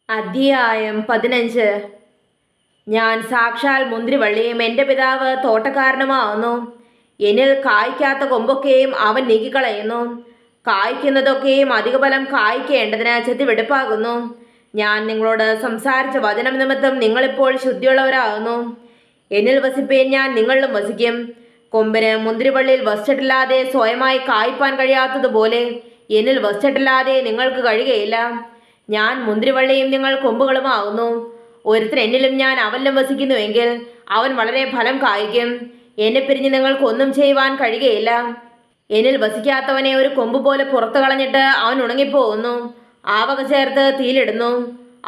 അധ്യായം 15. ഞാൻ സാക്ഷാൽ മുന്തിരിവള്ളിയും എൻ്റെ പിതാവ് തോട്ടക്കാരനുമാവുന്നു. എന്നിൽ കായ്ക്കാത്ത കൊമ്പൊക്കെയും അവൻ നീക്കിക്കളയുന്നു. കായ്ക്കുന്നതൊക്കെയും അധിക ഫലം കായ്ക്കേണ്ടതിന് ചെത്തിവെടുപ്പാകുന്നു. ഞാൻ നിങ്ങളോട് സംസാരിച്ച വചനം നിമിത്തം നിങ്ങളിപ്പോൾ ശുദ്ധിയുള്ളവരാകുന്നു. എന്നിൽ വസിപ്പേൻ, ഞാൻ നിങ്ങളിലും വസിക്കും. കൊമ്പിന് മുന്തിരിവള്ളിയിൽ വസിച്ചിട്ടില്ലാതെ സ്വയമായി കായ്പാൻ കഴിയാത്തതുപോലെ എന്നിൽ വസിച്ചിട്ടില്ലാതെ നിങ്ങൾക്ക് കഴിയുകയില്ല. ഞാൻ മുന്തിരിവള്ളിയും നിങ്ങൾ കൊമ്പുകളുമാകുന്നു. ഒരുത്തൻ എന്നിലും ഞാൻ അവനിലും വസിക്കുന്നുവെങ്കിൽ അവൻ വളരെ ഫലം കായ്ക്കും. എന്നെ പിരിഞ്ഞ് നിങ്ങൾക്കൊന്നും ചെയ്യുവാൻ കഴിയുകയില്ല. എന്നിൽ വസിക്കാത്തവനെ ഒരു കൊമ്പ് പോലെ പുറത്തു കളഞ്ഞിട്ട് അവൻ ഉണങ്ങിപ്പോകുന്നു. ആവക ചേർത്ത് തീയിലിടുന്നു,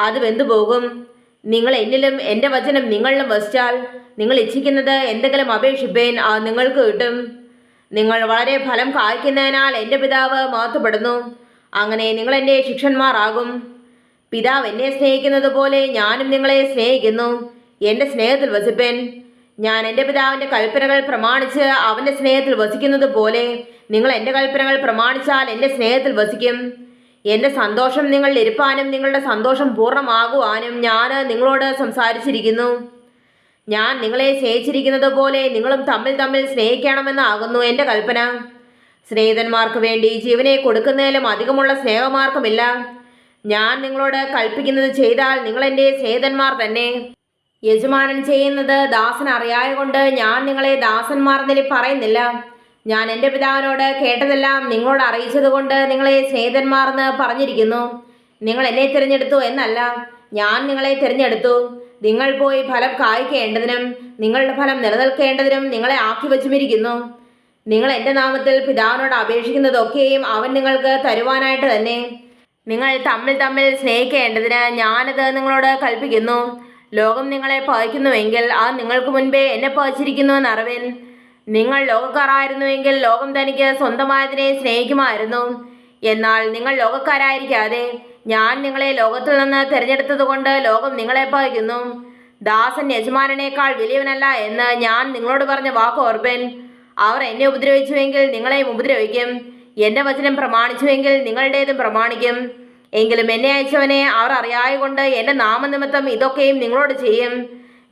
അത് വെന്തുപോകും. നിങ്ങൾ എന്നിലും എൻ്റെ വചനം നിങ്ങളിലും വസിച്ചാൽ നിങ്ങൾ ഇച്ഛിക്കുന്നത് എന്തെങ്കിലും അപേക്ഷിപ്പേൻ, അത് നിങ്ങൾക്ക് കിട്ടും. നിങ്ങൾ വളരെ ഫലം കായ്ക്കുന്നതിനാൽ എൻ്റെ പിതാവ് മഹത്വപ്പെടുന്നു. അങ്ങനെ നിങ്ങൾ എൻ്റെ ശിഷ്യന്മാരാകും. പിതാവ് എന്നെ സ്നേഹിക്കുന്നത് പോലെ ഞാനും നിങ്ങളെ സ്നേഹിക്കുന്നു. എൻ്റെ സ്നേഹത്തിൽ വസിപ്പൻ. ഞാൻ എൻ്റെ പിതാവിൻ്റെ കൽപ്പനകൾ പ്രമാണിച്ച് അവൻ്റെ സ്നേഹത്തിൽ വസിക്കുന്നത് പോലെ നിങ്ങൾ എൻ്റെ കൽപ്പനകൾ പ്രമാണിച്ചാൽ എൻ്റെ സ്നേഹത്തിൽ വസിക്കും. എൻ്റെ സന്തോഷം നിങ്ങളിൽ ഇരുപ്പാനും നിങ്ങളുടെ സന്തോഷം പൂർണ്ണമാകുവാനും ഞാൻ നിങ്ങളോട് സംസാരിച്ചിരിക്കുന്നു. ഞാൻ നിങ്ങളെ സ്നേഹിച്ചിരിക്കുന്നത് പോലെ നിങ്ങളും തമ്മിൽ തമ്മിൽ സ്നേഹിക്കണമെന്നാകുന്നു എൻ്റെ കൽപ്പന. സ്നേഹിതന്മാർക്ക് വേണ്ടി ജീവനെ കൊടുക്കുന്നതിലും അധികമുള്ള സ്നേഹമാർക്കുമില്ല. ഞാൻ നിങ്ങളോട് കൽപ്പിക്കുന്നത് ചെയ്താൽ നിങ്ങൾ എൻ്റെ സ്നേഹിതന്മാർ തന്നെ. യജമാനൻ ചെയ്യുന്നത് ദാസൻ അറിയായകൊണ്ട് ഞാൻ നിങ്ങളെ ദാസന്മാർ എന്നിൽ പറയുന്നില്ല. ഞാൻ എൻ്റെ പിതാവിനോട് കേട്ടതെല്ലാം നിങ്ങളോട് അറിയിച്ചത് കൊണ്ട് നിങ്ങളെ സ്നേഹിതന്മാർ എന്ന് പറഞ്ഞിരിക്കുന്നു. നിങ്ങൾ എന്നെ തിരഞ്ഞെടുത്തു എന്നല്ല, ഞാൻ നിങ്ങളെ തിരഞ്ഞെടുത്തു. നിങ്ങൾ പോയി ഫലം കായ്ക്കേണ്ടതിനും നിങ്ങളുടെ ഫലം നിലനിൽക്കേണ്ടതിനും നിങ്ങളെ ആക്കി വച്ചുമിരിക്കുന്നു. നിങ്ങൾ എൻ്റെ നാമത്തിൽ പിതാവിനോട് അപേക്ഷിക്കുന്നതൊക്കെയും അവൻ നിങ്ങൾക്ക് തരുവാനായിട്ട് തന്നെ. നിങ്ങൾ തമ്മിൽ തമ്മിൽ സ്നേഹിക്കേണ്ടതിന് ഞാനത് നിങ്ങളോട് കൽപ്പിക്കുന്നു. ലോകം നിങ്ങളെ പകയ്ക്കുന്നുവെങ്കിൽ അത് നിങ്ങൾക്ക് മുൻപേ എന്നെ പകച്ചിരിക്കുന്നുവെന്ന് അറിവിൻ. നിങ്ങൾ ലോകക്കാരായിരുന്നുവെങ്കിൽ ലോകം തനിക്ക് സ്വന്തമായതിനെ സ്നേഹിക്കുമായിരുന്നു. എന്നാൽ നിങ്ങൾ ലോകക്കാരായിരിക്കാതെ ഞാൻ നിങ്ങളെ ലോകത്തിൽ നിന്ന് തിരഞ്ഞെടുത്തത് കൊണ്ട് ലോകം നിങ്ങളെ പകയ്ക്കുന്നു. ദാസൻ യജമാനേക്കാൾ വലിയവനല്ല എന്ന് ഞാൻ നിങ്ങളോട് പറഞ്ഞ വാക്ക് ഓർപ്പൻ. അവർ എന്നെ ഉപദ്രവിച്ചുവെങ്കിൽ നിങ്ങളെയും ഉപദ്രവിക്കും. എൻ്റെ വചനം പ്രമാണിച്ചുവെങ്കിൽ നിങ്ങളുടേതും പ്രമാണിക്കും. എങ്കിലും എന്നെ അയച്ചവനെ അവർ അറിയായകൊണ്ട് എൻ്റെ നാമനിമിത്തം ഇതൊക്കെയും നിങ്ങളോട് ചെയ്യും.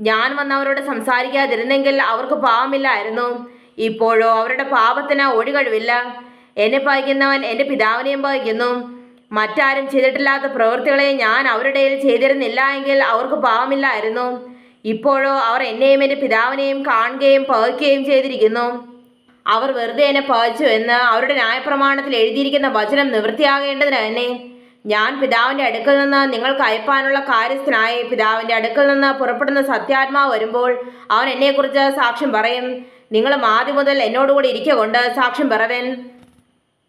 ഞാൻ വന്നവരോട് സംസാരിക്കാതിരുന്നെങ്കിൽ അവർക്ക് പാപമില്ലായിരുന്നു. ഇപ്പോഴോ അവരുടെ പാപത്തിന് ഒഴികഴിവില്ല. എന്നെ പകയ്ക്കുന്നവൻ എൻ്റെ പിതാവിനെയും പകയ്ക്കുന്നു. മറ്റാരും ചെയ്തിട്ടില്ലാത്ത പ്രവൃത്തികളെ ഞാൻ അവരുടെ ചെയ്തിരുന്നില്ല എങ്കിൽ അവർക്ക് പാപമില്ലായിരുന്നു. ഇപ്പോഴോ അവർ എന്നെയും എൻ്റെ പിതാവിനെയും കാണുകയും പകയ്ക്കുകയും ചെയ്തിരിക്കുന്നു. അവർ വെറുതെ എന്നെ പകച്ചു എന്ന് അവരുടെ ന്യായപ്രമാണത്തിൽ എഴുതിയിരിക്കുന്ന വചനം നിവൃത്തിയാകേണ്ടതിന് തന്നെ. ഞാൻ പിതാവിൻ്റെ അടുക്കൽ നിന്ന് നിങ്ങൾക്ക് അയപ്പാനുള്ള കാര്യസ്ഥനായി പിതാവിൻ്റെ അടുക്കൽ നിന്ന് പുറപ്പെടുന്ന സത്യാത്മാവ് വരുമ്പോൾ അവൻ എന്നെക്കുറിച്ച് സാക്ഷ്യം പറയും. നിങ്ങളും ആദ്യം മുതൽ എന്നോടുകൂടി ഇരിക്കൊണ്ട് സാക്ഷ്യം പറവൻ.